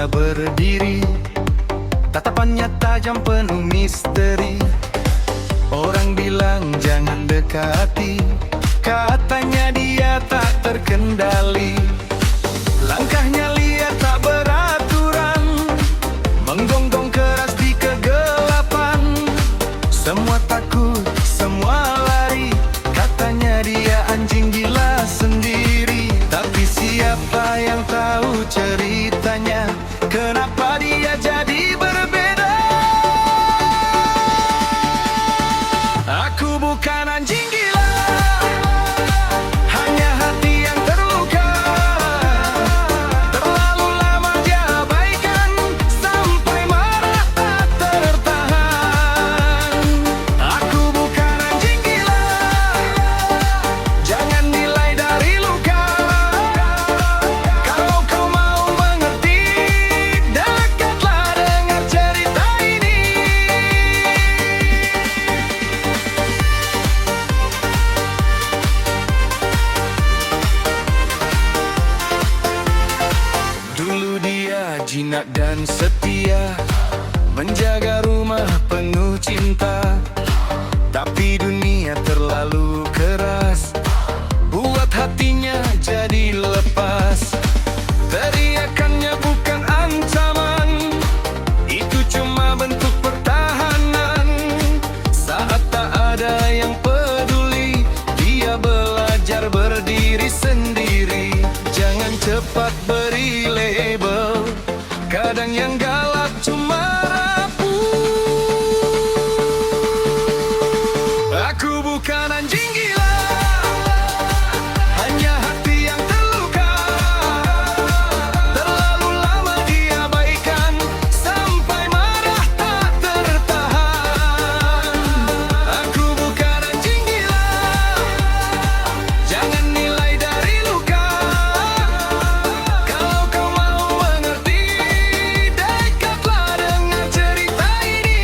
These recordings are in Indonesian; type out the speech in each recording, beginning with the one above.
dia berdiri. Tatapannya tajam penuh misteri. Orang bilang jangan dekati, katanya dia tak terkendali. Langkahnya liar tak beraturan, menggonggong keras di kegelapan. Semua takut, semua lari, katanya dia anjing gila sendiri. Tapi siapa yang tahu ceritanya, kenapa dia jadi berbeda? Aku bukan anjing gila, hanya hati yang terluka. Terlalu lama dia abaikan, sampai marah tak tertahan. Aku bukan anjing gila, jangan nilai dari luka. Kalau kau mau mengerti, dekatlah dengar cerita ini. Dulu dia jinak dan setia, menjaga rumah penuh cinta. Tapi dunia terlalu keras, buat hatinya jadi lepas. Teriakannya bukan ancaman, itu cuma bentuk pertahanan. Saat tak ada yang peduli, dia belajar berdiri sendiri. Jangan cepat beri label, kadang yang galak cuma rapuh. Aku bukan anjing gila, hanya hati yang terluka. Terlalu lama diabaikan, sampai marah tak tertahan. Aku bukan anjing gila, jangan nilai dari luka. Kalau kau mau mengerti, dekatlah dengar cerita ini.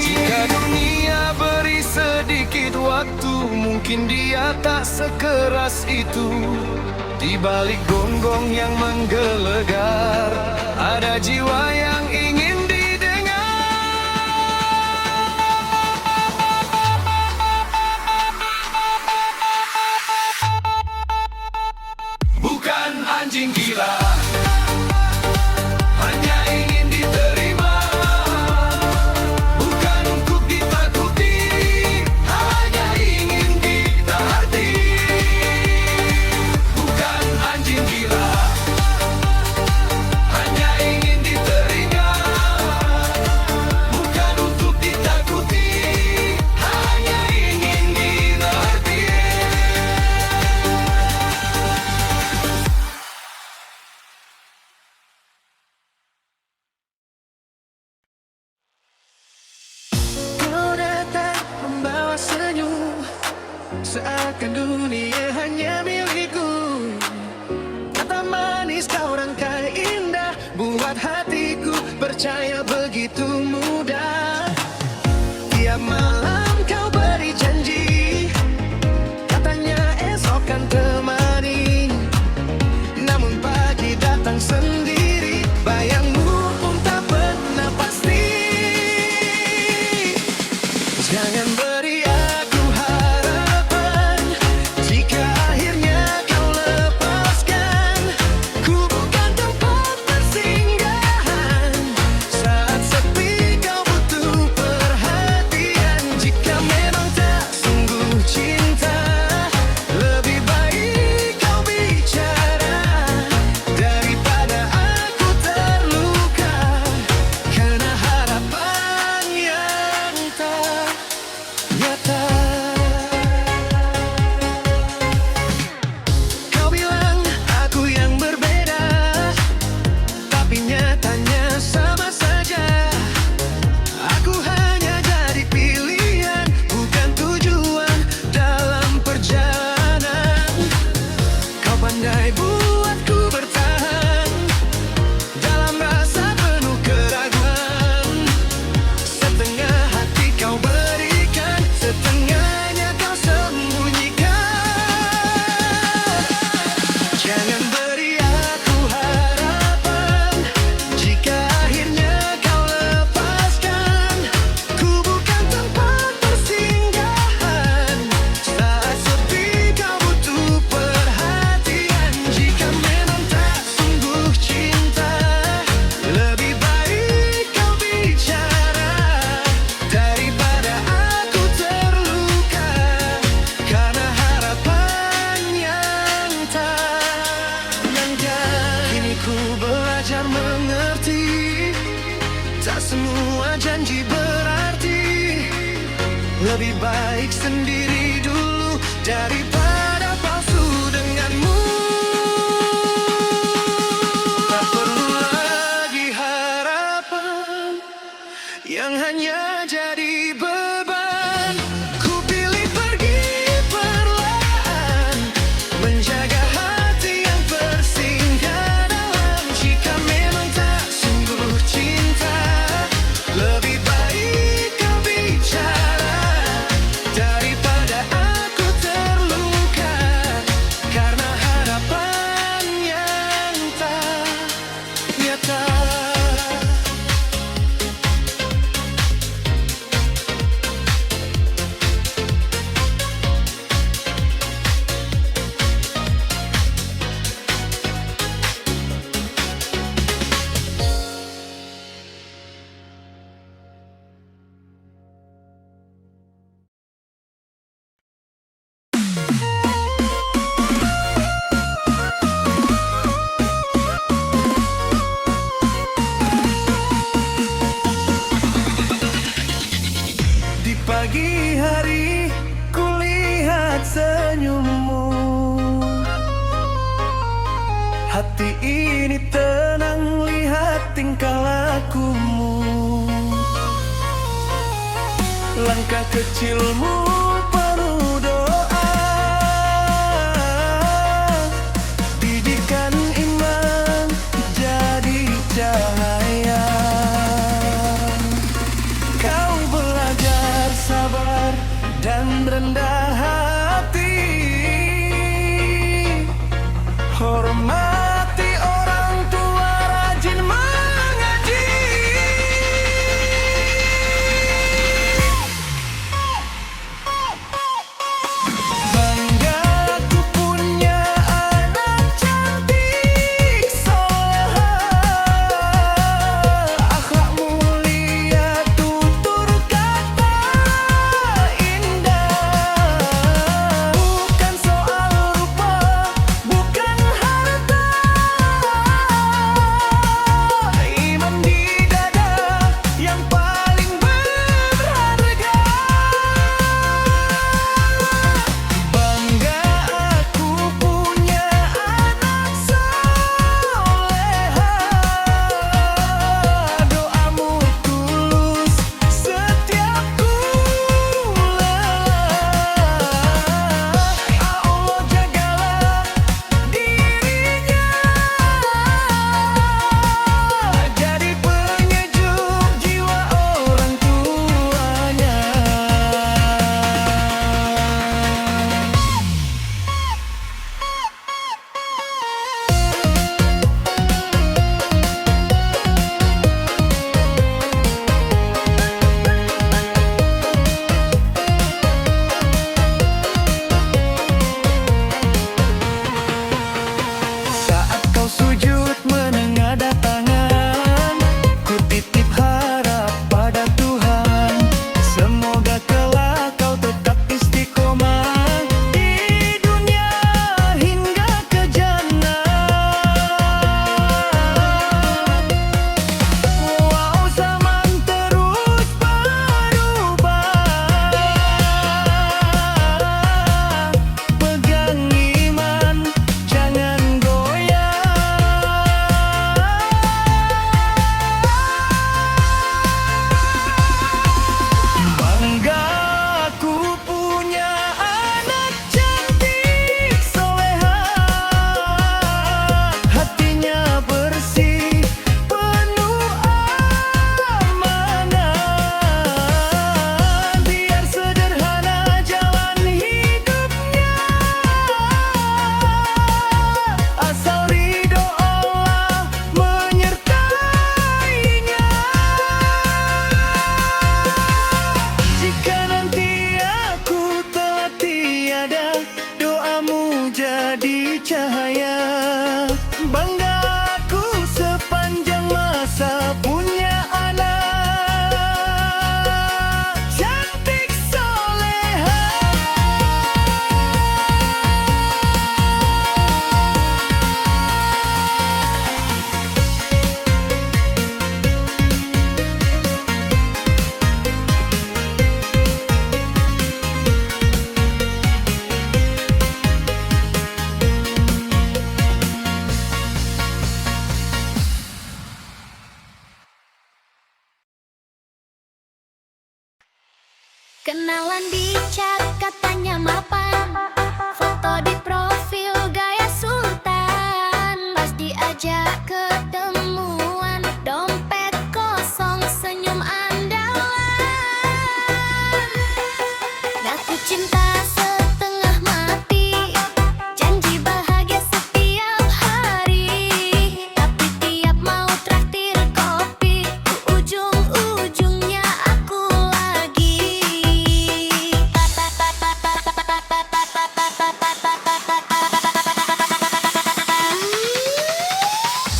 Jika dunia beri sedikit waktu, mungkin dia tak sekeras itu. Di balik gonggong yang menggelegar, ada jiwa yang ingin didengar. Bukan anjing gila, hanya ingin diterima. Bukan untuk ditakuti, hanya ingin ditaati. Bukan anjing gila, hanya ingin diteringat. Bukan untuk ditakuti, hanya ingin ditaati. Kau datang membawa senyum, seakan dunia hanya milikku. Kata manis kau rangkai indah, buat hatiku percaya begitu mudah. Tiap malam kau beri janji, katanya esok kan temani. Namun pagi datang sendiri, bayangmu pun tak pernah pasti. Jangan beri aku harapan, jika akhirnya Lebih baik sendiri dulu daripada palsu denganmu. Tak perlu lagi harapan yang hanya jadi beban. Ku pilih pergi perlahan, menjaga hati yang bersinggah dalam. Jika memang tak sungguh cinta, lebih baik kau bicara daripada aku terluka karena harapan yang tak nyata. Di pagi hari kulihat senyummu, hati ini tenang lihat tingkah lakumu. Langkah kecilmu penuh doa, didikan iman jadi cahaya. Kau belajar sabar dan rendah hati, hormati orang tua, rajin mengaji. Kenalan di chat katanya mapan, foto di profil gaya sultan. Pas diajak ketemuan, dompet kosong senyum andalan. Ngaku cinta setengah mati, janji bahagia setiap hari. Tapi tiap mau traktir kopi, ujung-ujungnya aku lagi.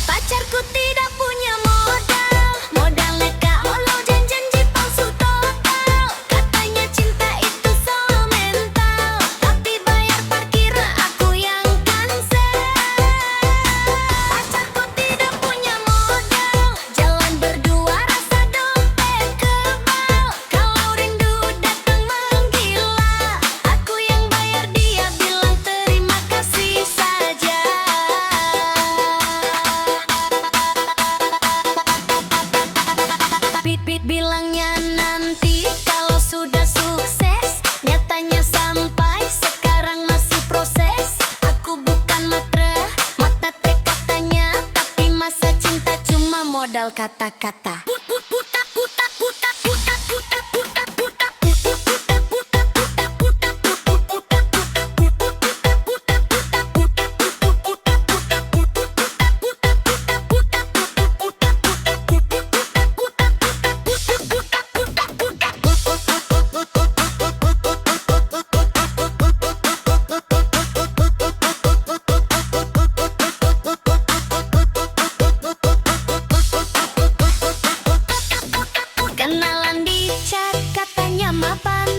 Pacarku tidak punya modal, modal nekat, walau janji palsu total. Katanya cinta itu soal mental, tapi bayar parkiran aku yang cancel. Pacarku tidak punya modal, jalan berdua rasa dompet kebal. Kalau rindu datang menggila, aku yang bayar dia bilang terima kasih saja. Pipit bilangnya nanti kalau sudah sukses, nyatanya sampai sekarang masih proses. Aku bukan matre, mata tek katanya, tapi masa cinta cuma modal kata-kata. Kenalan di chat katanya mapan,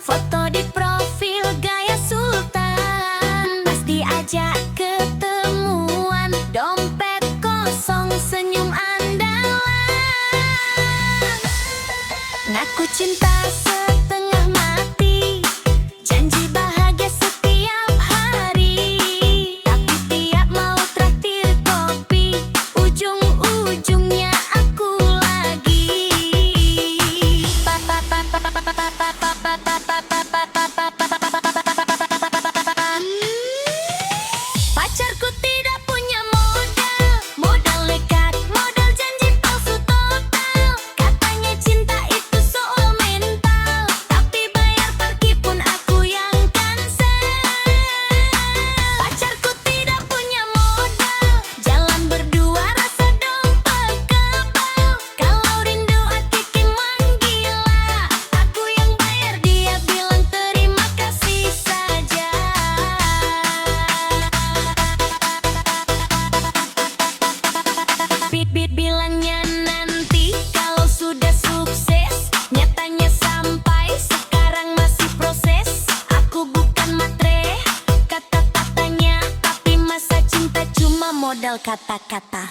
foto di profil gaya sultan. Pas diajak ketemuan, dompet kosong senyum andalan. Ngaku cinta setengah mati, janji bahagia setiap hari. Tapi tiap mau traktir kopi, ujung-ujungnya aku lagi. Pacarku tidak punya modal, modal nekat, modal janji palsu total. Katanya cinta itu soal mental, tapi bayar parkir pun aku yang cancel. Pacarku tidak punya modal, jalan berdua rasa dompet kebal. Kalau rindu hati menggila, aku yang bayar dia bilang terima kasih saja. Pipit bilangnya nanti kalau sudah sukses, nyatanya sampai sekarang masih proses. Aku bukan matre, kata-katanya, tapi masa cinta cuma modal kata-kata.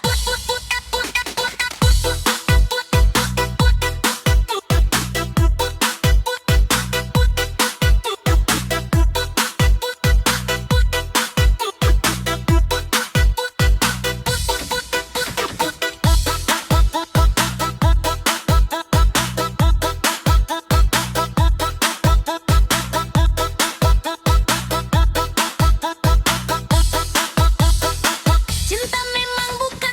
Cinta memang bukan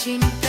cinta